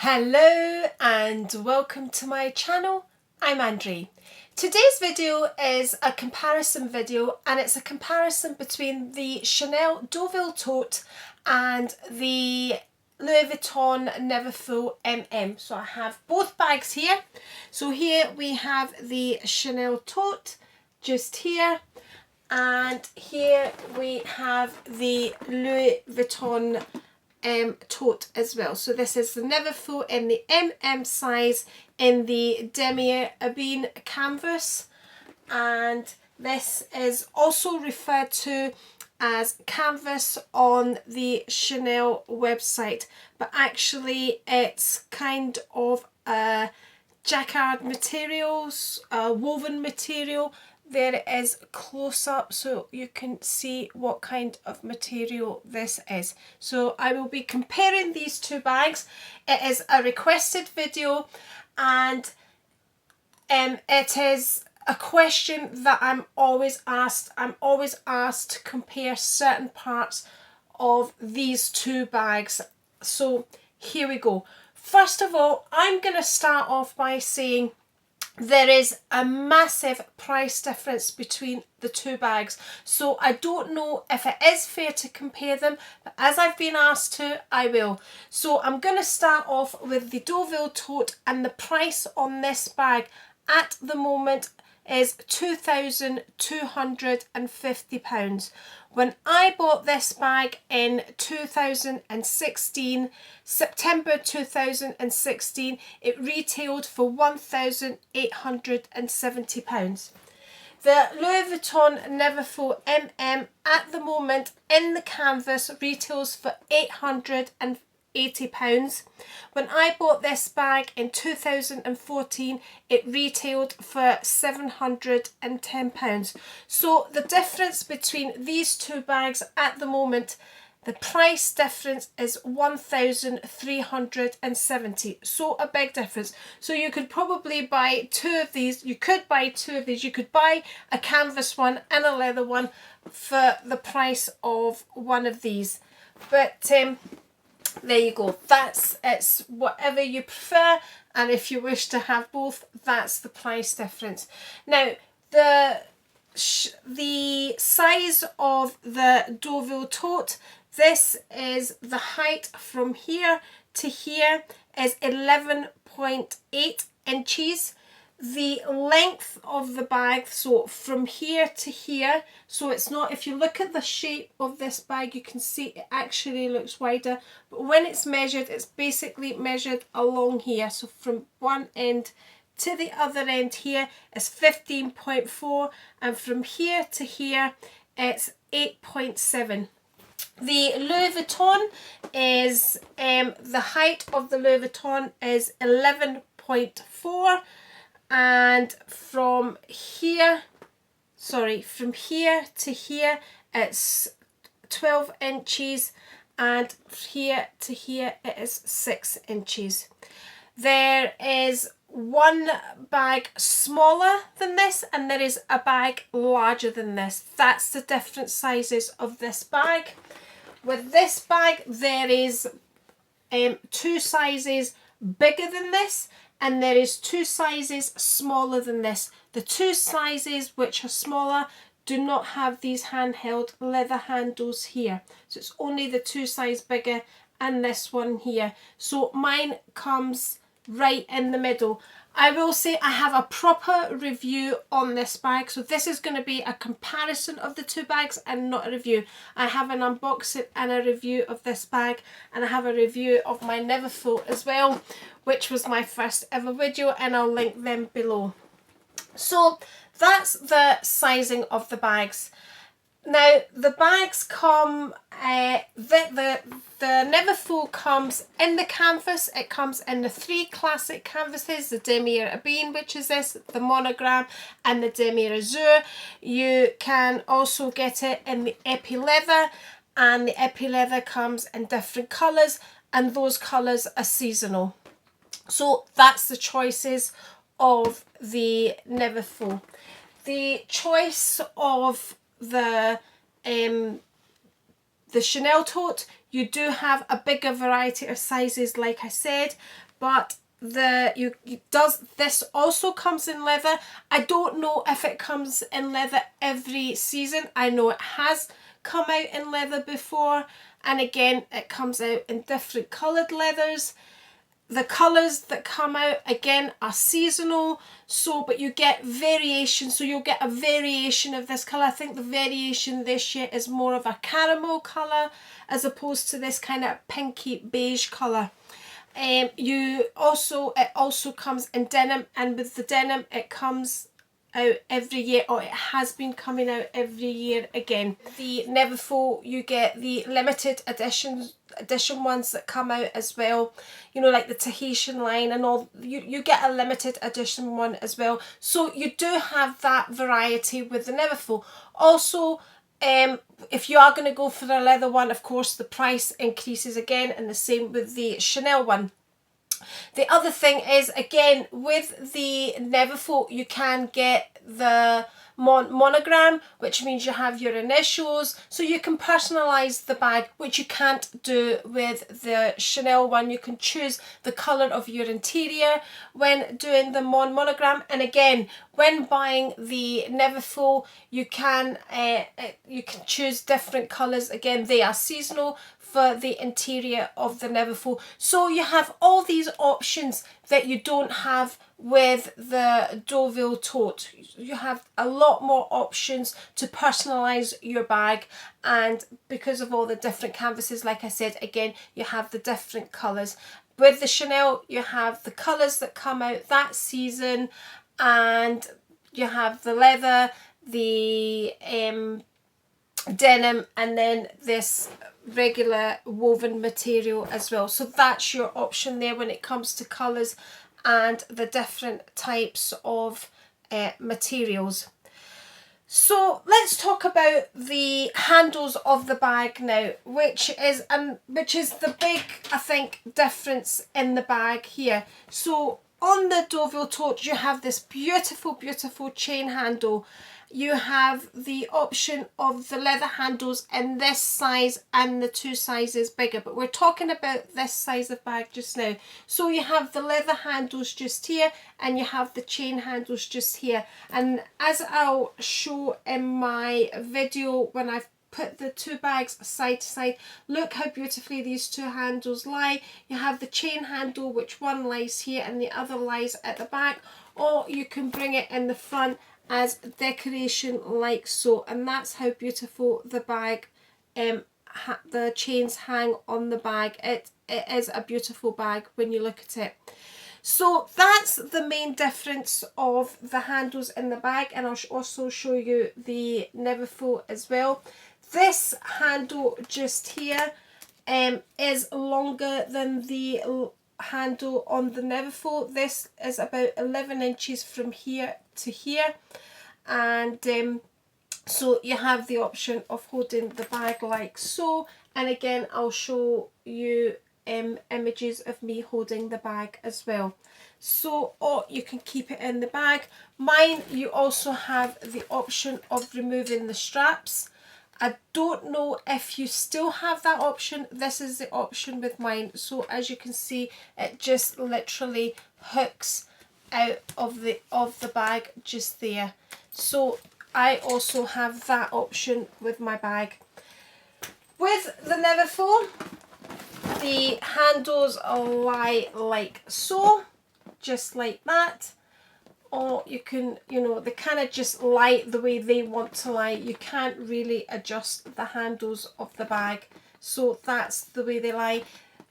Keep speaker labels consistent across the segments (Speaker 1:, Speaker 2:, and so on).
Speaker 1: Hello and welcome to my channel. I'm Andre. Today's video is a comparison video, and it's a comparison between the Chanel Deauville tote and the Louis Vuitton Neverfull MM. So I have both bags here. So here we have the Chanel tote just here, and here we have the Louis Vuitton tote as well. So this is the Neverfull in the MM size in the Demier Ebene canvas, and this is also referred to as canvas on the Chanel website, but actually it's kind of a jacquard materials, a woven material. There it is close up so you can see what kind of material this is. So I will be comparing these two bags. It is a requested video, and it is a question that I'm always asked. I'm always asked to compare certain parts of these two bags. So here we go. First of all, I'm going to start off by saying there is a massive price difference between the two bags, so I don't know if it is fair to compare them, but as I've been asked to, I will. So I'm going to start off with the Deauville tote, and the price on this bag at the moment is £2,250. When I bought this bag in 2016, September 2016, it retailed for £1,870. The Louis Vuitton Neverfull MM at the moment in the canvas retails for £880. When I bought this bag in 2014, it retailed for £710. So the difference between these two bags at the moment, the price difference is £1,370. So a big difference. So you could probably buy two of these. You could buy two of these. You could buy a canvas one and a leather one for the price of one of these. But there you go. It's whatever you prefer, and if you wish to have both, that's the price difference. Now the size of the Deauville tote, this is the height from here to here is 11.8 inches. The length of the bag, so from here to here, so it's not, if you look at the shape of this bag, you can see it actually looks wider, but when it's measured, it's basically measured along here. So from one end to the other end here is 15.4, and from here to here it's 8.7. The Louis Vuitton is, the height of the Louis Vuitton is 11.4, and from here to here it's 12 inches, and here to here it is 6 inches. There is one bag smaller than this, and there is a bag larger than this. That's the different sizes of this bag. With this bag, there is two sizes bigger than this, and there is two sizes smaller than this. The two sizes which are smaller do not have these handheld leather handles here. So it's only the two size bigger and this one here. So mine comes right in the middle. I will say I have a proper review on this bag, so this is going to be a comparison of the two bags and not a review. I have an unboxing and a review of this bag, and I have a review of my Neverfull as well, which was my first ever video, and I'll link them below. So that's the sizing of the bags. Now the bags come, the Neverfull comes in the canvas. It comes in the three classic canvases, the Demier Ebene, which is this, the Monogram, and the Demier Azur. You can also get it in the Epi Leather, and the Epi Leather comes in different colours, and those colours are seasonal. So that's the choices of the Neverfull. The choice of the the Chanel tote, you do have a bigger variety of sizes, like I said, but this also comes in leather. I don't know if it comes in leather every season. I know it has come out in leather before, and again, it comes out in different coloured leathers. The colours that come out again are seasonal, so but you get variation, so you'll get a variation of this colour. I think the variation this year is more of a caramel colour as opposed to this kind of pinky beige colour. It also comes in denim, and with the denim it comes out every year, or it has been coming out every year again. The Neverfull, you get the limited edition ones that come out as well, you know, like the Tahitian line and all. You get a limited edition one as well, so you do have that variety with the Neverfull. Also, if you are going to go for the leather one, of course the price increases again, and the same with the Chanel one. The other thing is, again, with the Neverfull, you can get the monogram, which means you have your initials, so you can personalise the bag, which you can't do with the Chanel one. You can choose the colour of your interior when doing the monogram, and again, when buying the Neverfull, you can choose different colours. Again, they are seasonal for the interior of the Neverfull, so you have all these options that you don't have with the Deauville tote. You have a lot more options to personalise your bag, and because of all the different canvases, like I said, again, you have the different colours. With the Chanel, you have the colours that come out that season, and you have the leather, the denim, and then this regular woven material as well. So that's your option there when it comes to colours and the different types of materials. So let's talk about the handles of the bag now, which is the big, I think, difference in the bag here. So on the Deauville tote, you have this beautiful, beautiful chain handle. You have the option of the leather handles in this size and the 2 sizes bigger, but we're talking about this size of bag just now. So you have the leather handles just here, and you have the chain handles just here. And as I'll show in my video when I've put the 2 bags side to side, look how beautifully these 2 handles lie. You have the chain handle, which one lies here and the other lies at the back, or you can bring it in the front as decoration like so, and that's how beautiful the bag, the chains hang on the bag. It is a beautiful bag when you look at it. So that's the main difference of the handles in the bag, and I'll also show you the Neverfull as well. This handle just here is longer than the handle on the Neverfull. This is about 11 inches from here to here, and so you have the option of holding the bag like so, and again I'll show you images of me holding the bag as well. So, or you can keep it in the bag. Mine, you also have the option of removing the straps. I don't know if you still have that option. This is the option with mine. So as you can see, it just literally hooks out of the bag just there. So I also have that option with my bag. With the Neverfull, the handles lie like so, just like that. Or you can, you know, they kind of just lie the way they want to lie. You can't really adjust the handles of the bag, so that's the way they lie.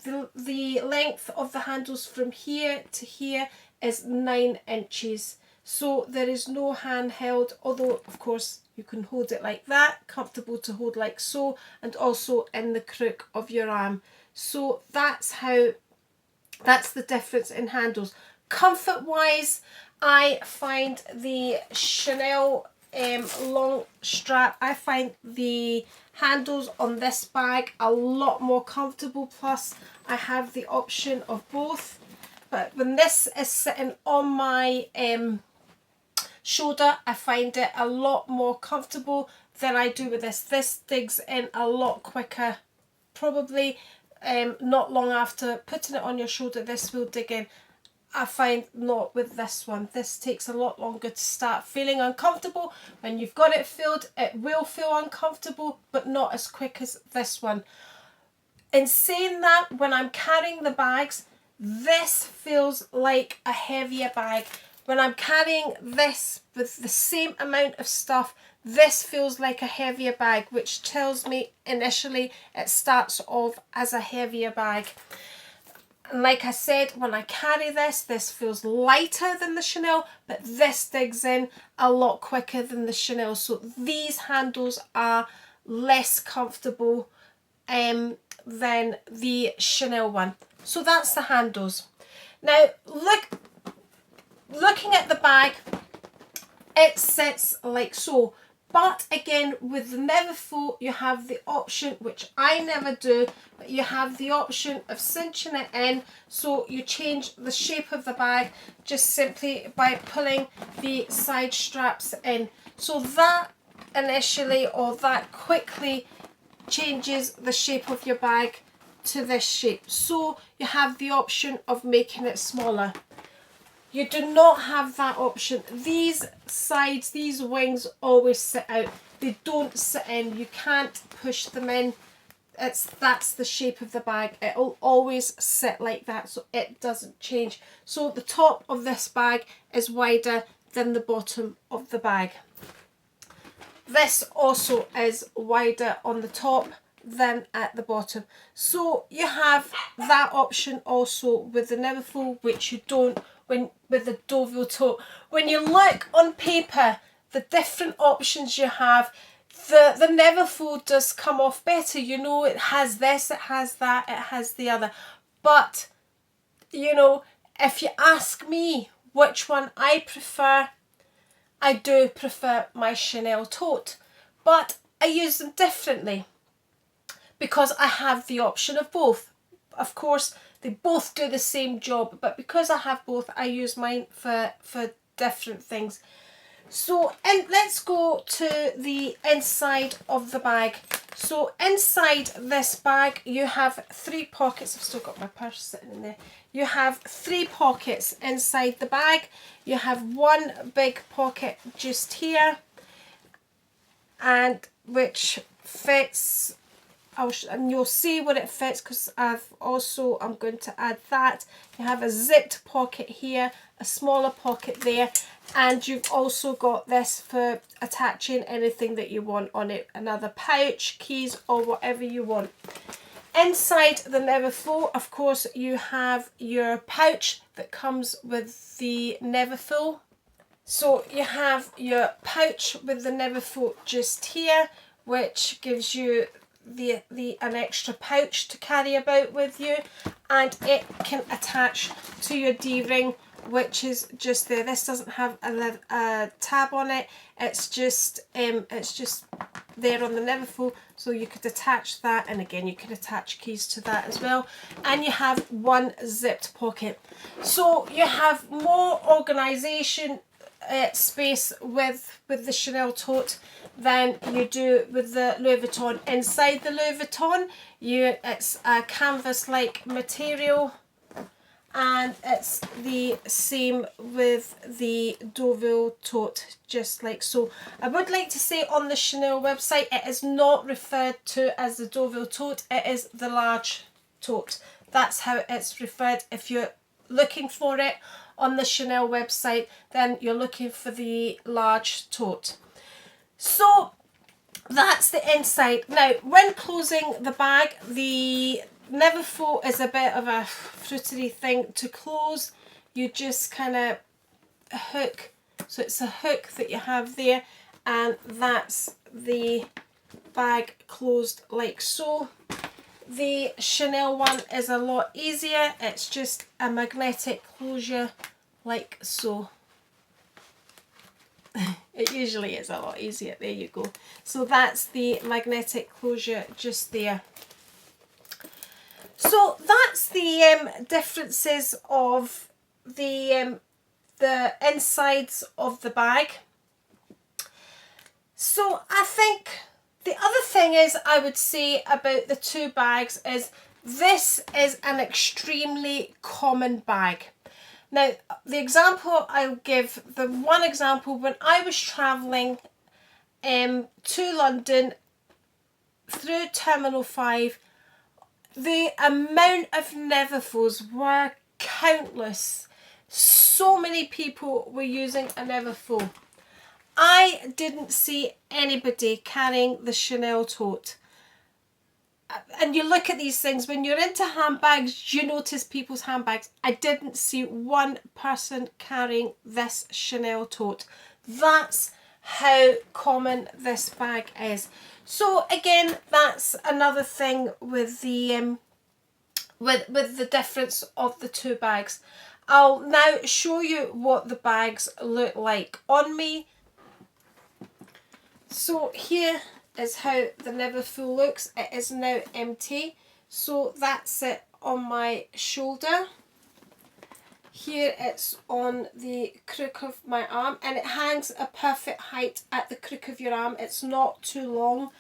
Speaker 1: The length of the handles from here to here is 9 inches, so there is no handheld, although of course you can hold it like that, comfortable to hold like so, and also in the crook of your arm. So that's the difference in handles. Comfort wise, I find the Chanel long strap, I find the handles on this bag a lot more comfortable, plus I have the option of both. But when this is sitting on my shoulder, I find it a lot more comfortable than I do with this. This digs in a lot quicker. Probably not long after putting it on your shoulder, this will dig in. I find not with this one. This takes a lot longer to start feeling uncomfortable. When you've got it filled, it will feel uncomfortable, but not as quick as this one. In saying that, when I'm carrying the bags, this feels like a heavier bag. When I'm carrying this with the same amount of stuff, this feels like a heavier bag, which tells me initially it starts off as a heavier bag. And like I said, when I carry this, this feels lighter than the Chanel, but this digs in a lot quicker than the Chanel. So these handles are less comfortable than the Chanel one. So that's the handles. Now looking at the bag, it sits like so. But again, with the Neverfull, you have the option, which I never do, but you have the option of cinching it in, so you change the shape of the bag just simply by pulling the side straps in. So that initially, or that quickly, changes the shape of your bag to this shape. So you have the option of making it smaller. You do not have that option. These sides, these wings always sit out. They don't sit in. You can't push them in. That's the shape of the bag. It'll always sit like that, so it doesn't change. So the top of this bag is wider than the bottom of the bag. This also is wider on the top than at the bottom. So you have that option also with the Neverfull, which you don't with the Deauville tote. When you look on paper, the different options you have, the Neverfull does come off better. You know, it has this, it has that, it has the other. But, you know, if you ask me which one I prefer, I do prefer my Chanel tote. But I use them differently because I have the option of both. Of course, they both do the same job, but because I have both, I use mine for different things. So let's go to the inside of the bag. So inside this bag, you have 3 pockets. I've still got my purse sitting in there. You have 3 pockets inside the bag. You have one big pocket just here, and which fits. And you'll see what it fits because I'm going to add that. You have a zipped pocket here, a smaller pocket there, and you've also got this for attaching anything that you want on it, another pouch, keys, or whatever you want. Inside the Neverfull, of course, you have your pouch that comes with the Neverfull. So you have your pouch with the Neverfull just here, which gives you an extra pouch to carry about with you, and it can attach to your D-ring, which is just there. This doesn't have a tab on it. It's just there on the Neverfull, so you could attach that, and again you can attach keys to that as well. And you have one zipped pocket, so you have more organisation space with the Chanel tote than you do with the Louis Vuitton. Inside the Louis Vuitton, it's a canvas-like material, and it's the same with the Deauville tote, just like so. I would like to say on the Chanel website, it is not referred to as the Deauville tote, it is the large tote. That's how it's referred. If you're looking for it on the Chanel website, then you're looking for the large tote. So that's the inside. Now, when closing the bag, the Neverfull is a bit of a fruitery thing to close. You just kind of hook, so it's a hook that you have there, and that's the bag closed like so. The Chanel one is a lot easier. It's just a magnetic closure like so. It usually is a lot easier. There you go. So that's the magnetic closure just there. So that's the differences of the insides of the bag. So I think the other thing is I would say about the two bags is this is an extremely common bag. Now, the example I'll give, the one example, when I was travelling to London through Terminal 5, the amount of Neverfulls were countless. So many people were using a Neverfull. I didn't see anybody carrying the Chanel tote. And you look at these things, when you're into handbags, you notice people's handbags. I didn't see one person carrying this Chanel tote. That's how common this bag is. So again, that's another thing with the with the difference of the two bags. I'll now show you what the bags look like on me. So here is how the Neverfull looks. It is now empty. So that's it on my shoulder. Here it's on the crook of my arm, and it hangs a perfect height at the crook of your arm. It's not too long,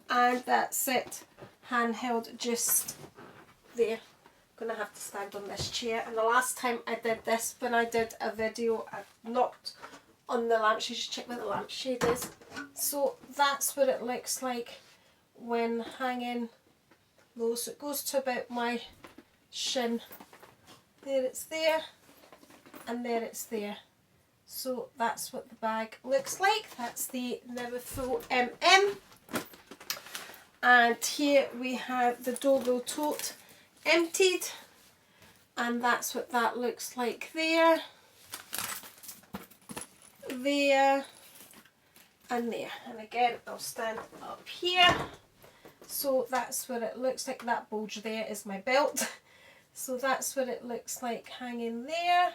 Speaker 1: and that's it, handheld just there. I'm gonna have to stand on this chair. And the last time I did this, when I did a video, I knocked on the lampshade. Just check where the lampshade is. So that's what it looks like when hanging low. So it goes to about my shin. There it's there, and there it's there. So that's what the bag looks like. That's the Neverfull MM. And here we have the Deauville tote emptied, and that's what that looks like there, there, and there. And again, I'll stand up here. So that's what it looks like. That bulge there is my belt. So that's what it looks like hanging there,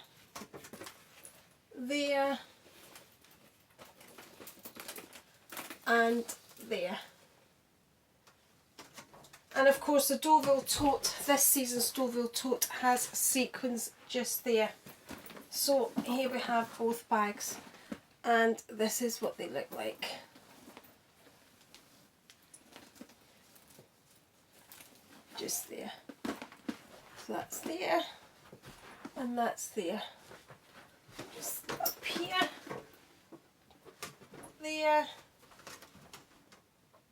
Speaker 1: there, and there. And of course the Deauville tote, this season's Deauville tote, has sequins just there. So here we have both bags, and this is what they look like. Just there. So that's there, and that's there. Just up here, there,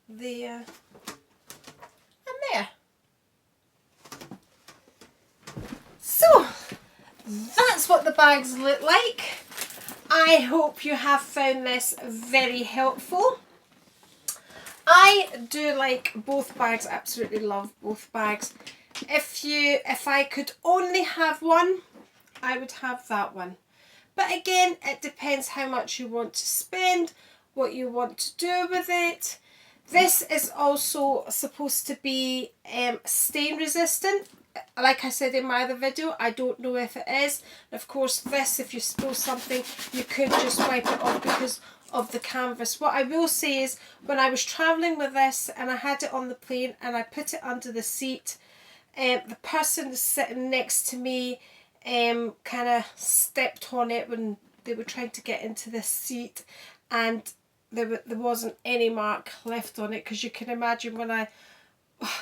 Speaker 1: there, there. So that's what the bags look like. I hope you have found this very helpful. I do like both bags, absolutely love both bags. If I could only have one, I would have that one. But again, it depends how much you want to spend, what you want to do with it. This is also supposed to be stain resistant. Like I said in my other video, I don't know if it is. Of course, this, if you spill something, you could just wipe it off because of the canvas. What I will say is, when I was travelling with this and I had it on the plane and I put it under the seat, the person sitting next to me kind of stepped on it when they were trying to get into the seat, and there wasn't any mark left on it, because you can imagine when I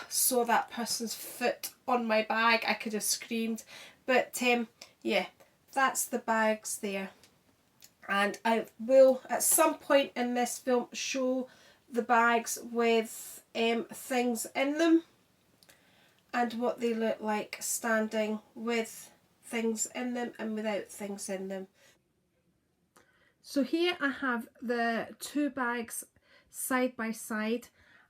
Speaker 1: saw that person's foot on my bag, I could have screamed. But yeah, that's the bags there, and I will at some point in this film show the bags with things in them and what they look like standing with things in them and without things in them. So here I have the two bags side by side,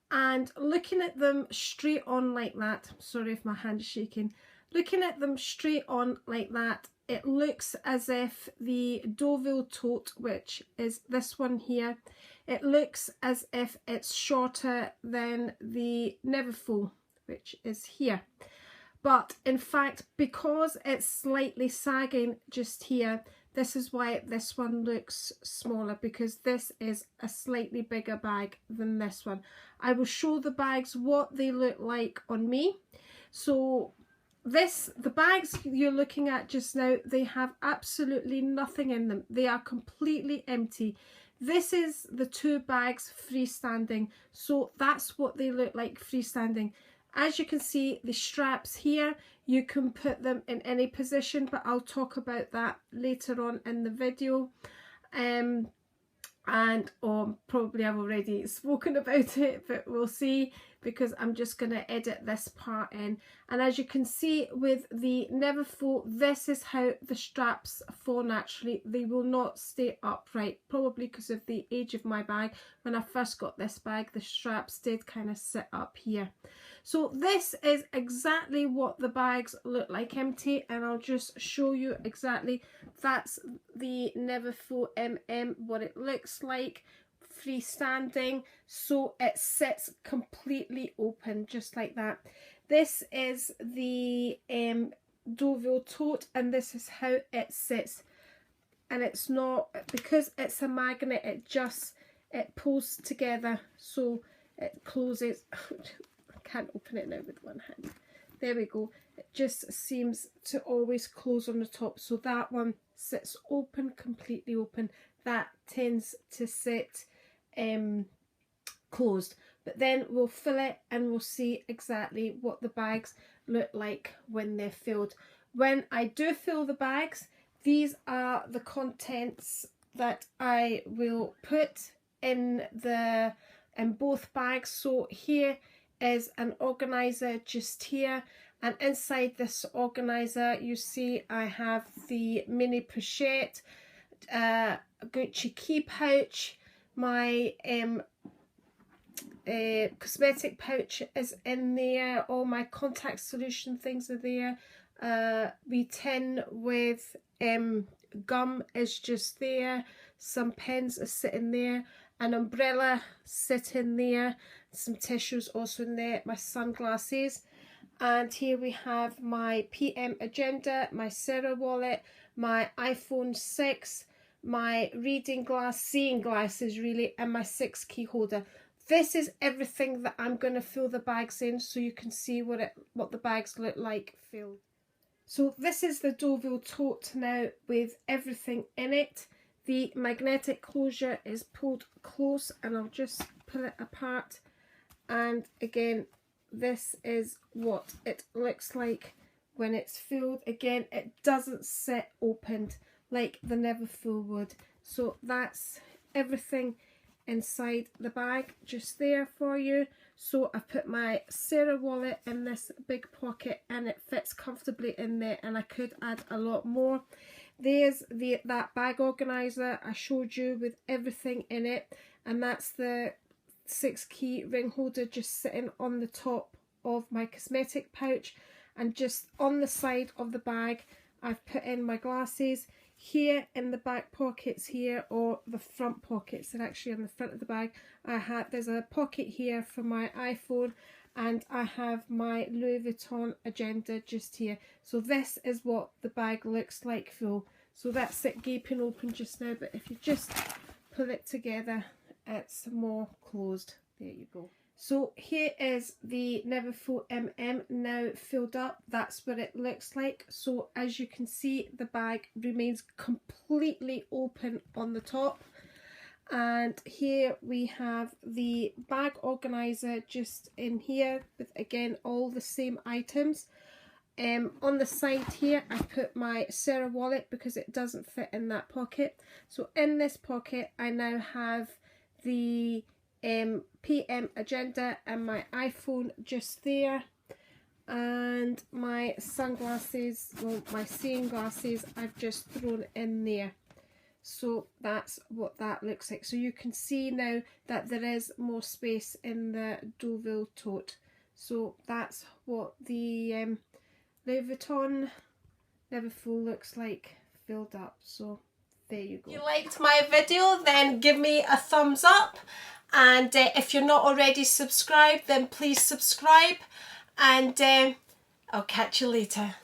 Speaker 1: and looking at them straight on like that, sorry if my hand is shaking, looking at them straight on like that, it looks as if the Deauville tote, which is this one here, it looks as if it's shorter than the Neverfull, which is here. But in fact, because it's slightly sagging just here, this is why this one looks smaller, because this is a slightly bigger bag than this one. I will show the bags what they look like on me. So the bags you're looking at just now, they have absolutely nothing in them. They are completely empty. This is the two bags freestanding, so that's what they look like freestanding. As you can see, the straps here, you can put them in any position, but I'll talk about that later on in the video. Probably I've already spoken about it, but we'll see, because I'm just going to edit this part in. And as you can see with the Neverfull, this is how the straps fall naturally. They will not stay upright, probably because of the age of my bag. When I first got this bag, the straps did kind of sit up here. So this is exactly what the bags look like empty, and I'll just show you exactly. That's the Neverfull what it looks like freestanding, so it sits completely open just like that. This is the Deauville tote, and this is how it sits, and it's not, because it's a magnet, it pulls together, so it closes. I can't open it now with one hand. There we go. It just seems to always close on the top, so that one sits open, completely open. That tends to sit closed. But then we'll fill it and we'll see exactly what the bags look like when they're filled. When I do fill the bags, these are the contents that I will put in both bags. So here is an organizer just here, and inside this organizer you see I have the mini pochette, Gucci key pouch, my cosmetic pouch is in there, all my contact solution things are there, the tin with gum is just there, some pens are sitting there, an umbrella sitting there, some tissues also in there, my sunglasses, and here we have my PM agenda, my Sarah wallet, my iPhone 6, my reading glass, seeing glasses really, and my 6 key holder. This is everything that I'm going to fill the bags in, so you can see what the bags look like filled. So this is the Deauville tote now with everything in it. The magnetic closure is pulled close, and I'll just pull it apart, and again this is what it looks like when it's filled. Again, it doesn't sit opened like the Neverfull would. So that's everything inside the bag just there for you. So I've put my Sarah wallet in this big pocket, and it fits comfortably in there, and I could add a lot more. There's that bag organizer I showed you with everything in it, and that's the 6 key ring holder just sitting on the top of my cosmetic pouch, and just on the side of the bag I've put in my glasses. Here in the back pockets here, or the front pockets, and actually on the front of the bag there's a pocket here for my iPhone, and I have my Louis Vuitton agenda just here. So this is what the bag looks like full. So that's it gaping open just now, but if you just pull it together it's more closed. There you go. So here is the Neverfull now filled up. That's what it looks like. So as you can see, the bag remains completely open on the top. And here we have the bag organizer just in here with, again, all the same items. On the side here I put my Sarah wallet because it doesn't fit in that pocket. So in this pocket I now have the PM agenda and my iPhone just there, and my sunglasses, well, my seeing glasses I've just thrown in there. So that's what that looks like. So you can see now that there is more space in the Deauville tote. So that's what the Louis Vuitton Neverfull looks like filled up. So there you go. If you liked my video, then give me a thumbs up, and if you're not already subscribed, then please subscribe, and I'll catch you later.